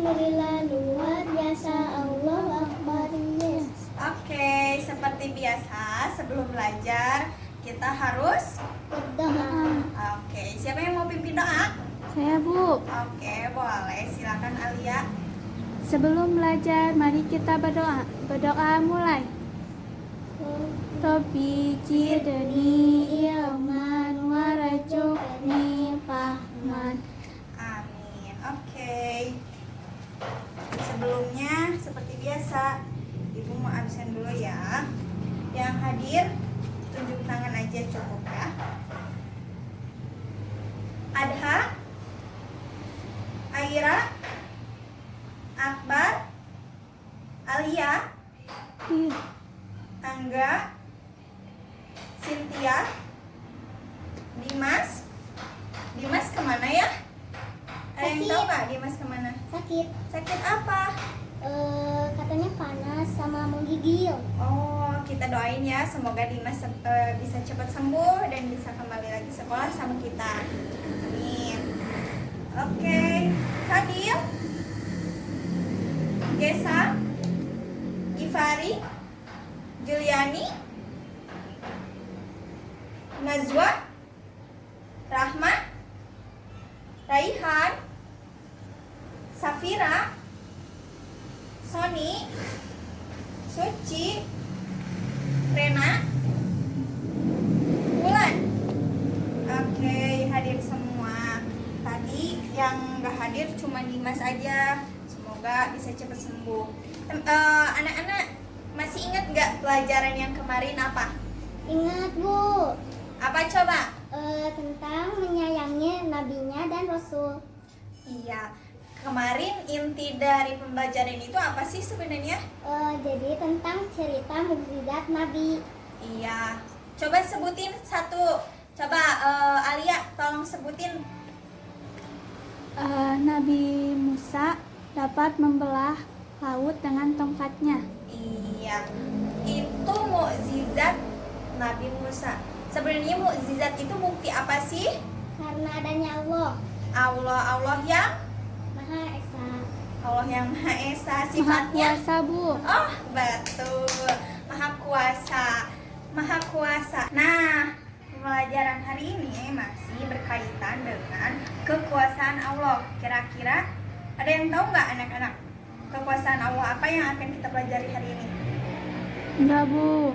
Alhamdulillah, luar biasa. Allahu Akbar. Yes. Oke, seperti biasa sebelum belajar kita harus Berdoa. Oke, siapa yang mau pimpin doa? Saya, Bu. Oke, boleh. Silakan Alia. Sebelum belajar, mari kita berdoa. Berdoa mulai. Rabbi zidni ilman warzuqni fahman. Amin. Oke. Sebelumnya seperti biasa, Ibu mau absen dulu ya. Yang hadir tunjuk tangan aja cukup ya. Adha, Aira, Akbar, Alia, Iya. Angga, Cynthia, Dimas. Dimas kemana ya? Ada yang tahu nggak Dimas kemana? Sakit. Sakit apa? Katanya panas sama menggigil. Oh, kita doain ya, semoga Dimas bisa cepat sembuh dan bisa kembali lagi sekolah sama kita. Amin. Oke, Fadil, Gesa, Ifari, Juliani, Nazwa, Rahma, Raihan, Safira, Sony, Suci, Rena, Wulan. Oke, hadir semua. Tadi yang nggak hadir cuma Dimas aja. Semoga bisa cepat sembuh. Anak-anak masih ingat nggak pelajaran yang kemarin apa? Ingat, Bu. Apa coba? Tentang menyayangi nabinya dan rasul. Iya. Kemarin inti dari pembelajaran itu apa sih sebenarnya? Jadi tentang cerita mukjizat Nabi. Iya. Coba sebutin satu. Coba Alia tolong sebutin. Nabi Musa dapat membelah laut dengan tongkatnya. Iya. Itu mukjizat Nabi Musa. Sebenarnya mukjizat itu bukti apa sih? Karena adanya Allah. Allah yang Maha Esa. Allah yang Maha Esa Maha sifatnya. kuasa, Bu. Oh, betul. Maha kuasa. Maha kuasa. Nah, pelajaran hari ini masih berkaitan dengan kekuasaan Allah. Kira-kira ada yang tahu nggak anak-anak? Kekuasaan Allah apa yang akan kita pelajari hari ini? Enggak, Bu.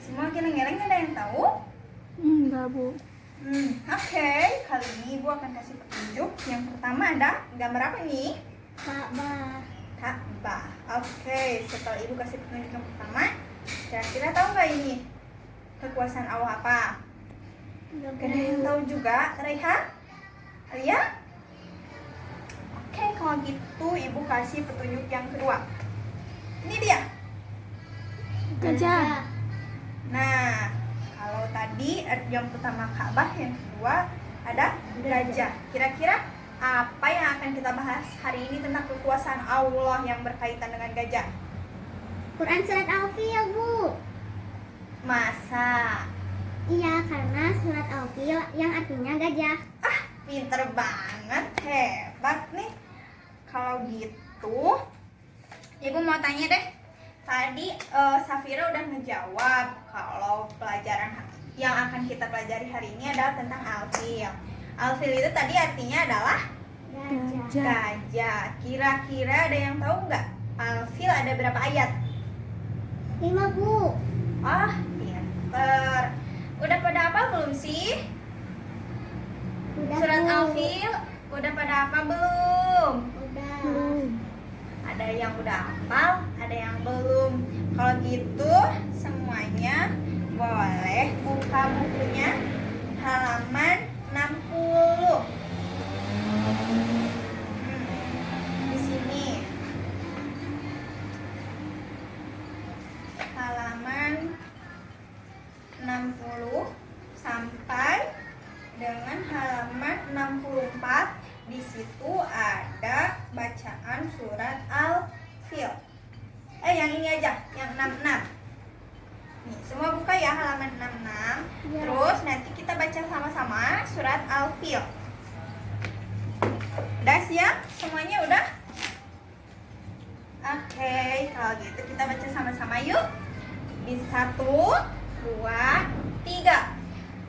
Semua geleng-geleng ada yang tahu? Enggak, Bu. Oke, kali ini Ibu akan kasih petunjuk. Yang pertama ada gambar apa nih? Ka'bah. Ka'bah. Oke, setelah Ibu kasih petunjuk yang pertama, kira-kira tahu nggak ini kekuasaan Allah apa? Gak ada yang tahu juga, Raiha? Alia? Oke, kalau gitu Ibu kasih petunjuk yang kedua. Ini dia. Gajah. Nah, kalau tadi yang pertama Ka'bah, yang kedua ada gajah. Kira-kira apa yang akan kita bahas hari ini tentang kekuasaan Allah yang berkaitan dengan gajah? Quran surat Al-Fil, Bu. Masa? Iya, karena surat Al-Fil yang artinya gajah. Pinter banget, hebat nih. Kalau gitu, Ibu mau tanya deh. Tadi Safira udah ngejawab kalau pelajaran yang akan kita pelajari hari ini adalah tentang Al-Fil. Al-Fil itu tadi artinya adalah Gajah. gajah. Kira-kira ada yang tahu nggak? Al-Fil ada berapa ayat? 5, Bu. Pinter. Udah pada hafal belum sih? Udah, Surat Bu. Al-Fil udah pada hafal belum? Udah. Ada yang udah hafal, ada yang belum. Kalau gitu semuanya boleh buka bukunya halaman 60. Di sini halaman 60 sampai dengan halaman 64. Di situ ada bacaan surat Al-Fil. Yang ini aja, yang 66. Nih, semua buka ya halaman 66. Ya. Terus nanti kita baca sama-sama surat Al-Fil. Udah siap? Semuanya udah? Oke, kalau gitu kita baca sama-sama yuk. Di 1, 2, 3.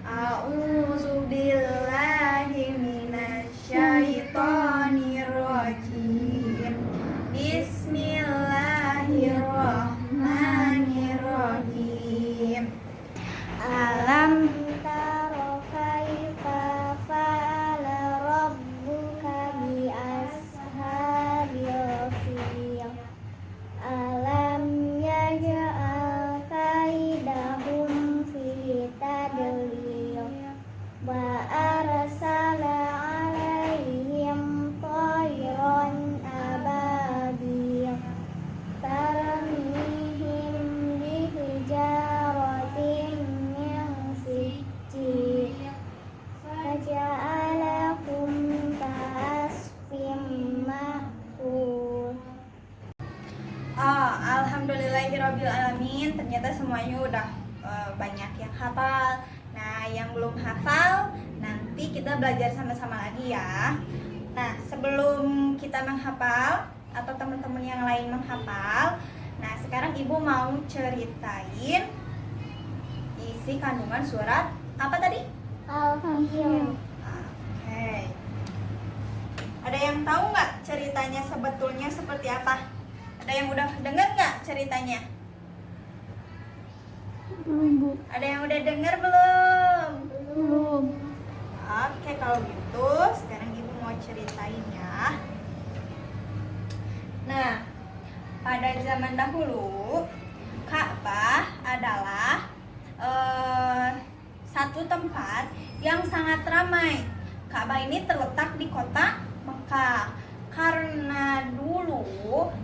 A'udzubillahi minasyaitonirrajim. Bismillahirrahmanirrahim. Alam taro kaifa fa'ala rabbuka bi ashabil fil. Alam yaj'al kaidahum fi tadlil wa arsala 'alaihim tayran ababil tarmihim bihijaratin min sijil faja'alakum ka'asfin ma'kul. Alhamdulillahirrabbilalamin. Ternyata semuanya udah banyak yang hafal. Nah, yang belum hafal nanti kita belajar sama-sama lagi ya. Nah, sebelum kita menghafal atau teman-teman yang lain menghafal, nah sekarang ibu mau ceritain isi kandungan surat apa tadi? Al-Fil. Oke. Ada yang tahu nggak ceritanya sebetulnya seperti apa? Ada yang udah dengar nggak ceritanya? Belum, Bu. Ada yang udah dengar belum? Belum. Oke, kalau gitu sekarang ibu mau ceritain ya. Nah, pada zaman dahulu Ka'bah adalah satu tempat yang sangat ramai. Ka'bah ini terletak di kota Mekah. Karena dulu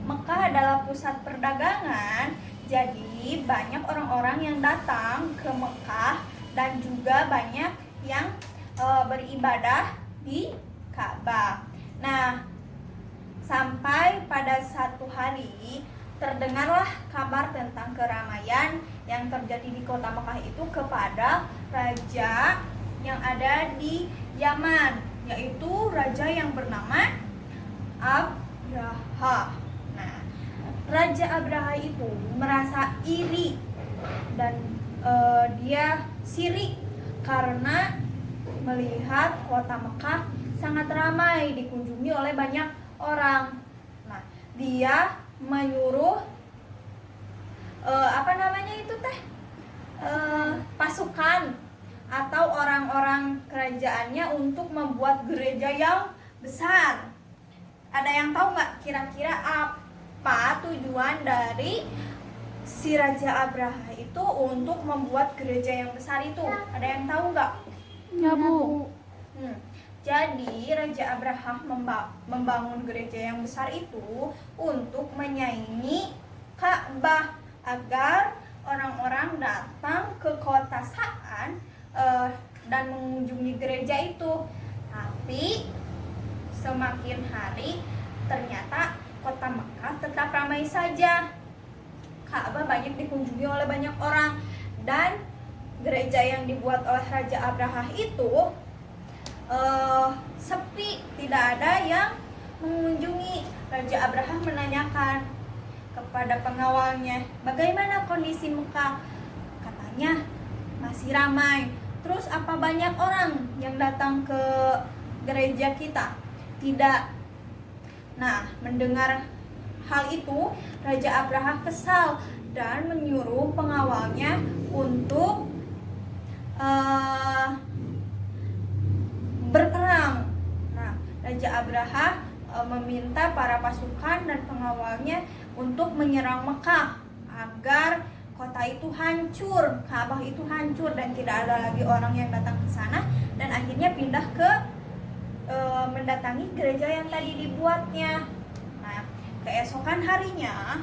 Mekah adalah pusat perdagangan, jadi banyak orang-orang yang datang ke Mekah dan juga banyak yang beribadah di Ka'bah. Nah, sampai pada satu hari terdengarlah kabar tentang keramaian yang terjadi di kota Mekah itu kepada raja yang ada di Yaman, yaitu raja yang bernama Abraha. Nah, Raja Abraha itu merasa iri dan dia sirik karena melihat kota Mekah sangat ramai dikunjungi oleh banyak orang. Nah, dia menyuruh pasukan atau orang-orang kerajaannya untuk membuat gereja yang besar. Ada yang tahu nggak kira-kira apa tujuan dari si Raja Abraha itu untuk membuat gereja yang besar itu? Ada yang tahu nggak? Ya, Bu. Jadi Raja Abraha membangun gereja yang besar itu untuk menyaingi Ka'bah agar orang-orang datang ke kota Sa'an dan mengunjungi gereja itu. Tapi semakin hari ternyata kota Mekah tetap ramai saja. Ka'bah banyak dikunjungi oleh banyak orang dan gereja yang dibuat oleh Raja Abraha itu sepi, tidak ada yang mengunjungi. Raja Abraha menanyakan kepada pengawalnya, bagaimana kondisi Mekah? Katanya masih ramai. Terus apa banyak orang yang datang ke gereja kita? Tidak. Nah, mendengar hal itu, Raja Abraha kesal dan menyuruh pengawalnya untuk berperang. Nah, Raja Abraha meminta para pasukan dan pengawalnya untuk menyerang Mekah agar kota itu hancur, Ka'bah itu hancur dan tidak ada lagi orang yang datang ke sana, dan akhirnya pindah ke mendatangi gereja yang tadi dibuatnya. Nah, keesokan harinya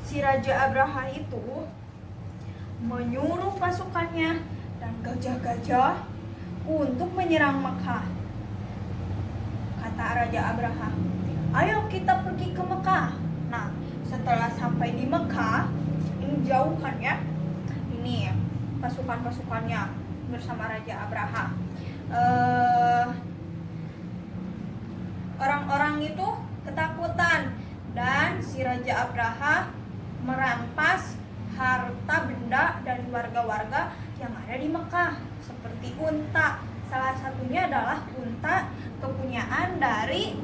si Raja Abraha itu menyuruh pasukannya dan gajah-gajah untuk menyerang Mekah. Kata Raja Abraha, ayo kita pergi ke Mekah. Nah, setelah sampai di Mekah, ini jauh kan ya, ini pasukan-pasukannya bersama Raja Abraha. Orang-orang itu ketakutan dan si Raja Abraha merampas harta benda dari warga-warga yang ada di Mekah, seperti unta. Salah satunya adalah unta kepunyaan dari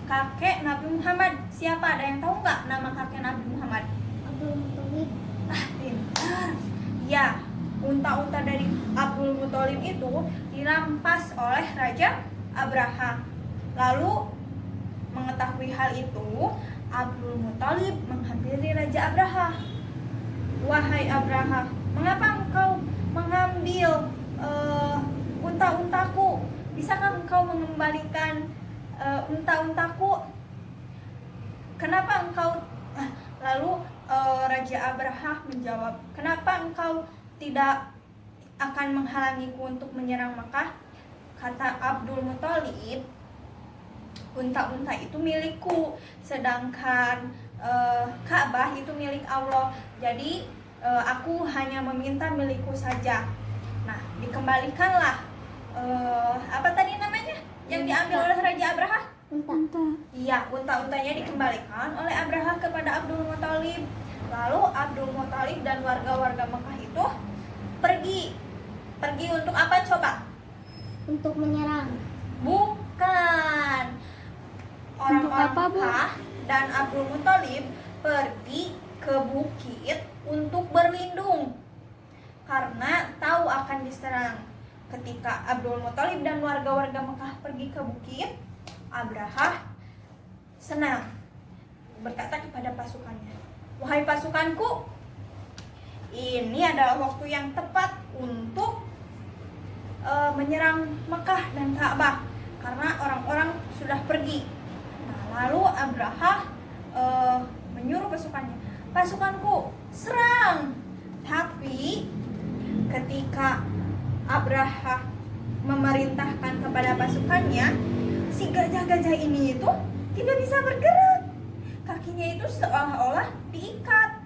kakek Nabi Muhammad. Siapa? Ada yang tahu nggak nama kakek Nabi Muhammad? Abdul Muthalib. Pintar. Ya, unta-unta dari Abdul Muthalib itu dirampas oleh Raja Abraha. Lalu mengetahui hal itu, Abdul Muthalib menghampiri Raja Abraha. Wahai Abraha, mengapa engkau mengambil unta-untaku? Bisakah engkau mengembalikan unta-untaku? Kenapa engkau? Lalu Raja Abraha menjawab, kenapa engkau tidak akan menghalangiku untuk menyerang Makkah? Kata Abdul Muthalib, unta-unta itu milikku, sedangkan Ka'bah itu milik Allah. Jadi aku hanya meminta milikku saja. Nah, dikembalikanlah apa tadi namanya yang diambil oleh Raja Abraha? Unta. Iya, unta-untanya dikembalikan oleh Abraha kepada Abdul Muthalib. Lalu Abdul Muthalib dan warga-warga Mekah itu pergi untuk apa coba? Untuk menyerang. Bukan. Orang-orang apa, Bu? Mekah dan Abdul Muthalib pergi ke bukit untuk berlindung karena tahu akan diserang. Ketika Abdul Muthalib dan warga-warga Mekah pergi ke bukit, Abraha senang berkata kepada pasukannya, wahai pasukanku, ini adalah waktu yang tepat untuk menyerang Mekah dan Ka'bah karena orang-orang sudah pergi. Nah, lalu Abraha menyuruh pasukannya, pasukanku serang. Tapi ketika Abraha memerintahkan kepada pasukannya, si gajah-gajah ini itu tidak bisa bergerak. Kakinya itu seolah-olah diikat,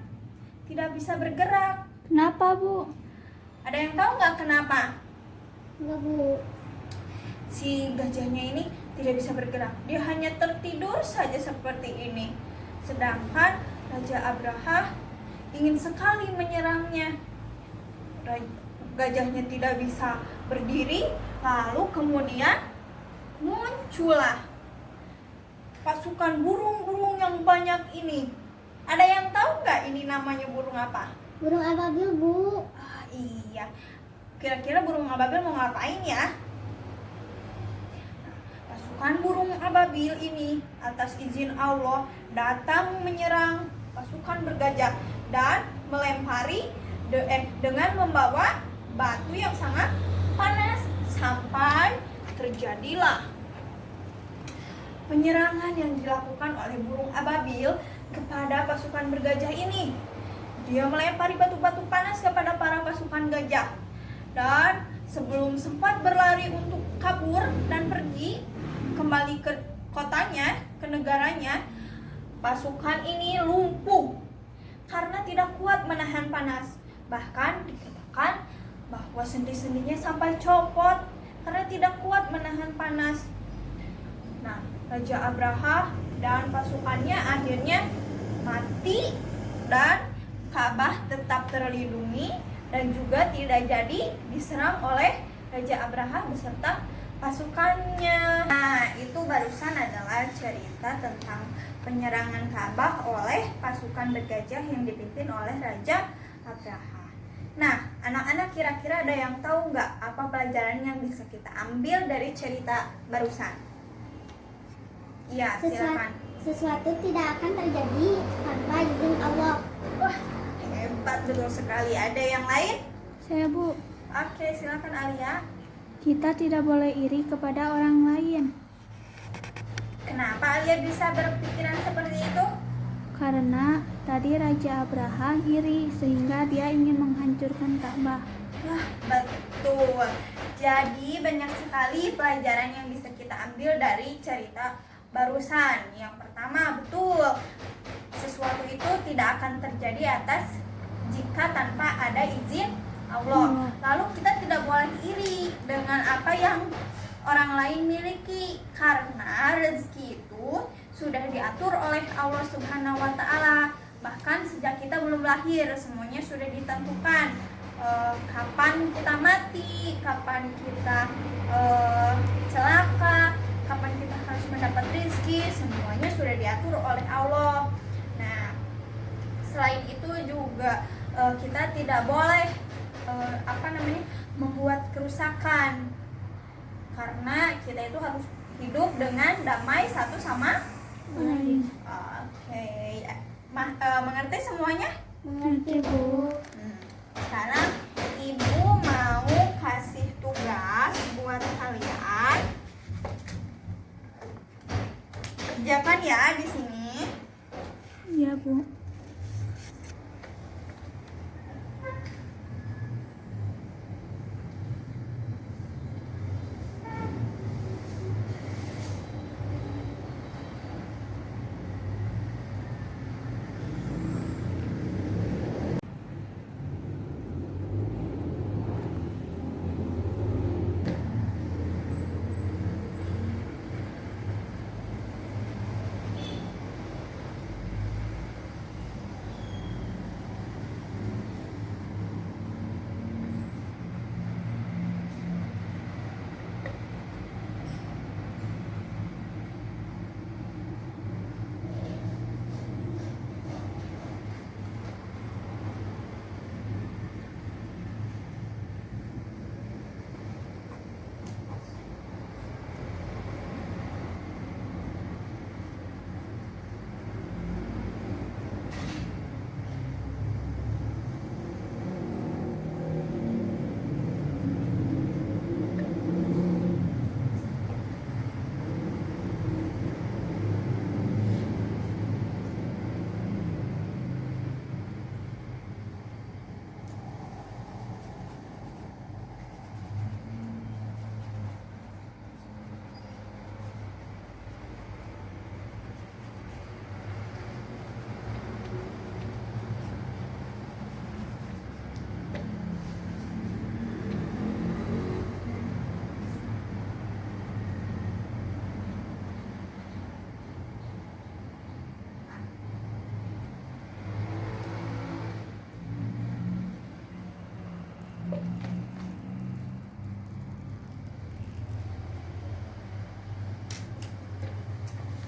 tidak bisa bergerak. Kenapa, Bu? Ada yang tahu nggak kenapa? Enggak, Bu. Si gajahnya ini tidak bisa bergerak. Dia hanya tertidur saja seperti ini. Sedangkan Raja Abraha ingin sekali menyerangnya. Gajahnya tidak bisa berdiri, lalu kemudian muncullah pasukan burung-burung yang banyak ini. Ada yang tahu nggak ini namanya burung apa? Burung ababil, Bu. Iya. Kira-kira burung ababil mau ngapain ya? Pasukan burung ababil ini atas izin Allah datang menyerang pasukan bergajah dan melempari dengan membawa batu yang sangat panas sampai terjadilah penyerangan yang dilakukan oleh burung ababil kepada pasukan bergajah ini. Dia melempari batu-batu panas kepada para pasukan gajah. Dan sebelum sempat berlari untuk kabur dan pergi kembali ke kotanya, ke negaranya, pasukan ini lumpuh karena tidak kuat menahan panas. Bahkan dikatakan bahwa sendi-sendinya sampai copot karena tidak kuat menahan panas. Nah, Raja Abraha dan pasukannya akhirnya mati dan Ka'bah tetap terlindungi dan juga tidak jadi diserang oleh Raja Abraha beserta pasukannya. Nah, itu barusan adalah cerita tentang penyerangan Ka'bah oleh pasukan bergajah yang dipimpin oleh Raja Abraha. Nah, anak-anak kira-kira ada yang tahu nggak apa pelajaran yang bisa kita ambil dari cerita barusan? Iya, silakan. Sesuatu tidak akan terjadi tanpa izin Allah. Wah, hebat betul sekali. Ada yang lain? Saya, Bu. Oke, silakan Alia. Kita tidak boleh iri kepada orang lain. Kenapa Alia bisa berpikiran seperti itu? Karena tadi Raja Abraha iri sehingga dia ingin menghancurkan Ka'bah. Wah, betul. Jadi banyak sekali pelajaran yang bisa kita ambil dari cerita barusan. Yang pertama, betul, sesuatu itu tidak akan terjadi jika tanpa ada izin Allah. Lalu kita tidak boleh iri dengan apa yang orang lain miliki, karena rezeki itu sudah diatur oleh Allah Subhanahu wa Ta'ala. Bahkan sejak kita belum lahir, semuanya sudah ditentukan. Kapan kita mati, kapan kita celaka, kapan kita harus mendapat rezeki, semuanya sudah diatur oleh Allah. Nah, selain itu juga kita tidak boleh membuat kerusakan, karena kita itu harus hidup dengan damai satu sama lain. Oke, mengerti semuanya? Mengerti, Bu. Sekarang Ibu mau kasih tugas buat kalian. Kerjakan ya di sini. Iya, Bu.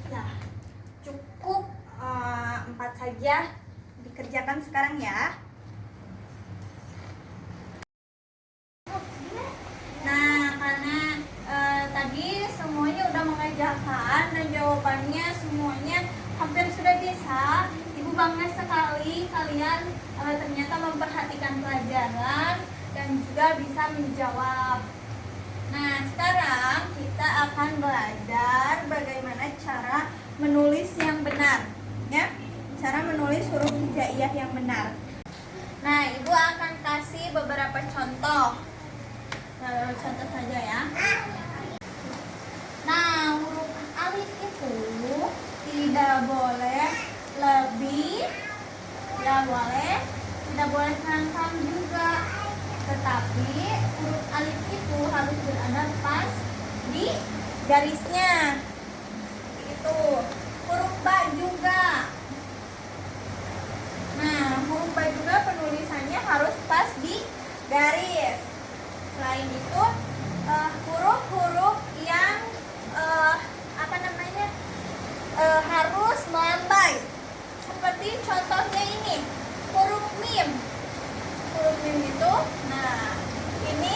Nah, cukup 4 saja dikerjakan sekarang ya. Nah, karena tadi semuanya udah mengerjakan dan jawabannya semuanya hampir sudah bisa, Ibu bangga sekali kalian ternyata memperhatikan pelajaran dan juga bisa menjawab. Nah, sekarang kita akan belajar bagaimana cara menulis yang benar, ya. Cara menulis huruf hijaiyah yang benar. Nah, Ibu akan kasih beberapa contoh. Contoh saja ya. Nah, huruf alif itu tidak boleh lebih, tidak boleh ngangkang juga. Tetapi huruf alif itu harus berada pas di garisnya. Itu. Huruf ba juga. Nah, huruf ba juga penulisannya harus pas di garis. Selain itu, huruf-huruf yang harus melambai. Seperti contohnya ini, huruf mim. Huruf mim itu, nah ini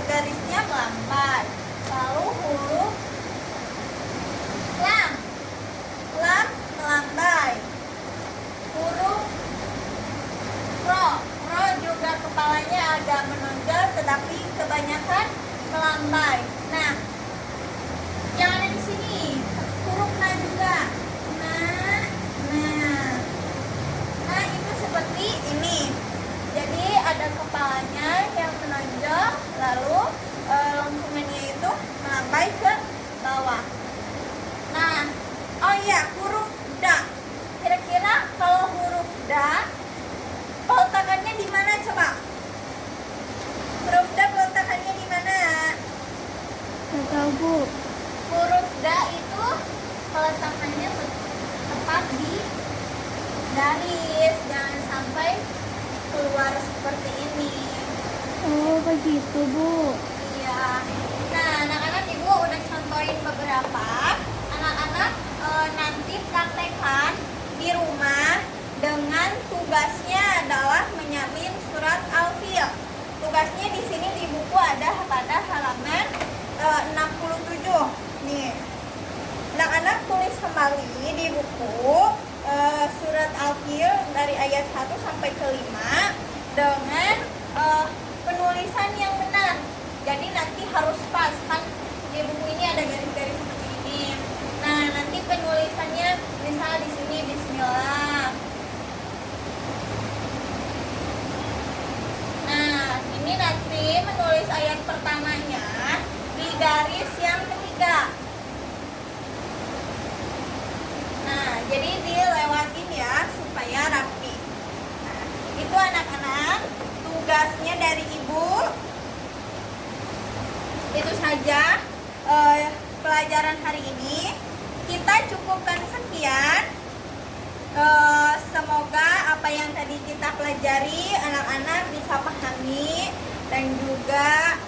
garisnya melambai. Lalu huruf lam, lam melambai. Huruf ro, ro juga kepalanya agak menonjol, tetapi kebanyakan melambai. Nah, yang ada di sini huruf na juga. Nah itu seperti ini. Jadi ada kepalanya yang menonjol, lalu lengkungannya itu melambai ke tulisannya tepat di garis, jangan sampai keluar seperti ini. Oh, begitu, Bu. Iya. Nah, anak-anak ibu udah contohin beberapa. Anak-anak nanti praktekkan di rumah dengan tugasnya adalah menyalin surat Al-Fil. Tugasnya di sini di buku ada pada halaman 67. Nih, anak-anak tulis kembali di buku surat Al-Fil dari ayat 1 sampai ke 5 dengan penulisan yang benar. Jadi nanti harus pas, kan di buku ini ada garis-garis seperti ini. Nah, nanti penulisannya misal di sini Bismillah. Nah, ini nanti menulis ayat pertamanya di garis yang ketiga. Nah, jadi dilewatin ya supaya rapi. Nah, itu anak-anak tugasnya dari ibu. Itu saja pelajaran hari ini. Kita cukupkan sekian. Semoga apa yang tadi kita pelajari anak-anak bisa pahami dan juga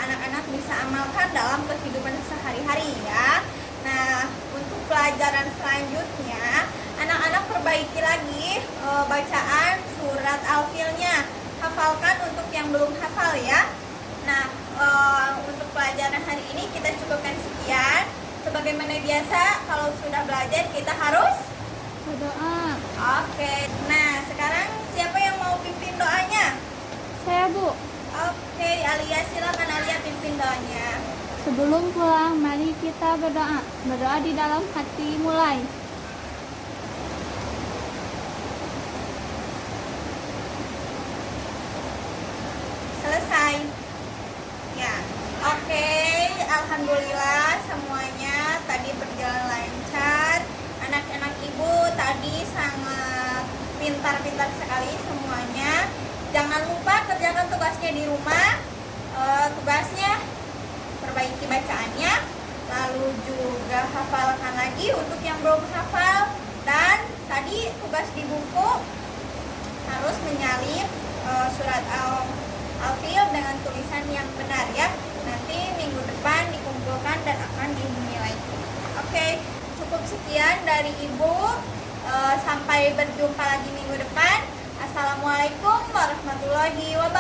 anak-anak bisa amalkan dalam kehidupan sehari-hari ya. Nah, untuk pelajaran selanjutnya anak-anak perbaiki lagi bacaan surat Al-Filnya. Hafalkan untuk yang belum hafal ya. Nah, untuk pelajaran hari ini kita cukupkan sekian. Sebagaimana biasa, kalau sudah belajar kita harus Berdoa. Oke. Nah, sekarang siapa yang mau pimpin doanya? Saya, Bu. Oke, Alia, silakan Alia pimpin doanya. Sebelum pulang, mari kita berdoa. Berdoa di dalam hati, mulai. Selesai. Ya. Oke, alhamdulillah semuanya tadi berjalan lancar. Anak-anak ibu tadi sangat pintar-pintar sekali semuanya. Jangan lupa kerjakan tugasnya di rumah. Tugasnya perbaiki bacaannya, lalu juga hafalkan lagi untuk yang belum hafal. Dan tadi tugas di buku harus menyalin surat Al-Fil dengan tulisan yang benar ya. Nanti minggu depan dikumpulkan dan akan dinilai. Oke, cukup sekian dari ibu. Sampai berjumpa lagi minggu depan. Assalamualaikum warahmatullahi wabarakatuh.